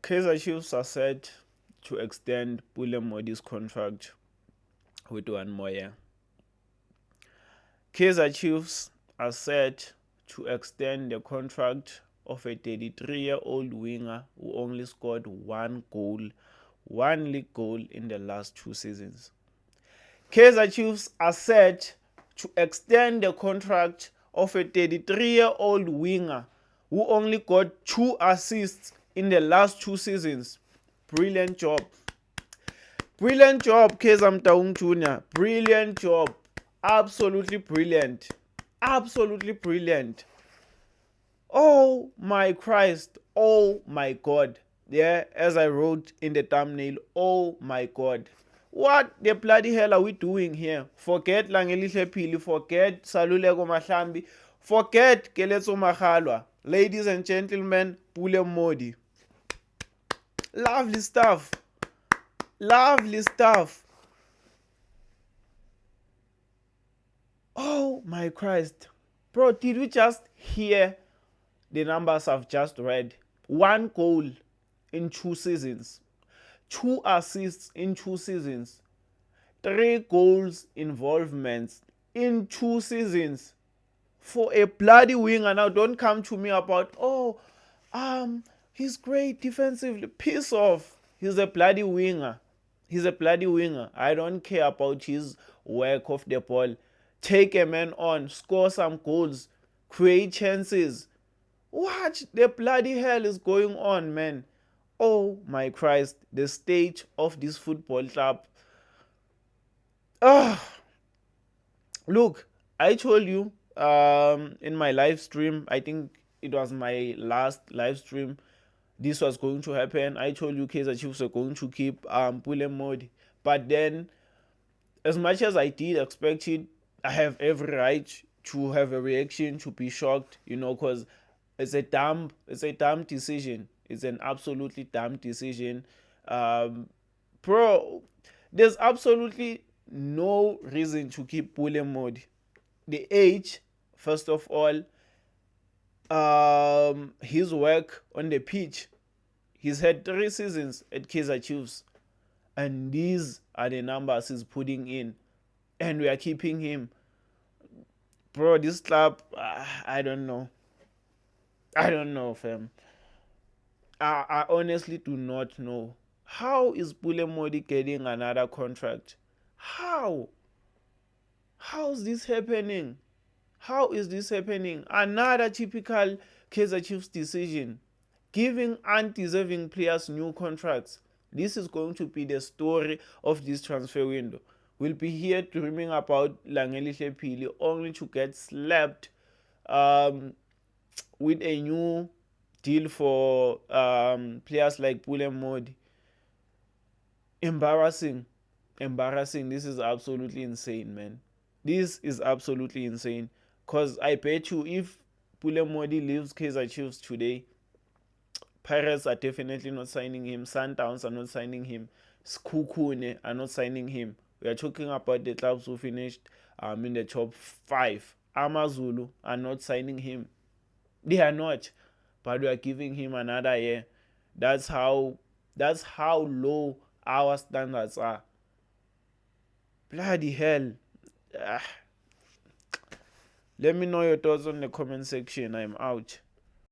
Kaizer Chiefs are set to extend Pule Modi's contract with 1 more year. Kaizer Chiefs are set to extend the contract of a 33-year-old winger who only scored 1 league goal in the last 2 seasons. Kaizer Chiefs are set to extend the contract of a 33-year-old winger who only got 2 assists in the last 2 seasons. Brilliant job. Brilliant job, Kaizer Motaung Jr. Brilliant job. Absolutely brilliant. Absolutely brilliant. Oh my Christ. Oh my God. Yeah, as I wrote in the thumbnail, oh my God. What the bloody hell are we doing here? Forget Langelihle Phili, forget Saluleko Mahlambi, forget Keletso Maghalwa. Ladies and gentlemen, Pule Modi. Lovely stuff. Lovely stuff. Oh my Christ. Bro, did we just hear the numbers I've just read? 1 goal in 2 seasons. 2 assists in 2 seasons. 3 goals involvements in 2 seasons. For a bloody winger. Now don't come to me about, he's great defensively. Piss off. He's a bloody winger. He's a bloody winger. I don't care about his work off the ball. Take a man on, score some goals, create chances. What the bloody hell is going on, man? Oh my Christ, the state of this football club. Look, I told you in my live stream, I think it was my last live stream, this was going to happen. I told you Kaizer Chiefs were going to keep Pule Modi. But then, as much as I did expect it, I have every right to have a reaction, to be shocked, because it's a dumb decision. It's an absolutely dumb decision. Bro, there's absolutely no reason to keep Pule Modi. The age, first of all, his work on the pitch. He's had 3 seasons at Kaizer Chiefs, and these are the numbers he's putting in, and we are keeping him. Bro, this club, I don't know. I don't know, fam. I honestly do not know. How is Pule Modi getting another contract? How? How's this happening? How is this happening? Another typical Kaizer Chiefs decision. Giving undeserving players new contracts. This is going to be the story of this transfer window. We'll be here dreaming about Langelihle Phili only to get slapped with a new deal for players like Pule Modi. Embarrassing. This is absolutely insane, man. This is absolutely insane. Because I bet you if Pule Modi leaves Kaizer Chiefs today, Pirates are definitely not signing him. Sundowns are not signing him. Skukune are not signing him. We are talking about the clubs who finished in the top 5. Amazulu are not signing him. They are not. But we are giving him another year. That's how low our standards are. Bloody hell. Let me know your thoughts on the comment section. I'm out.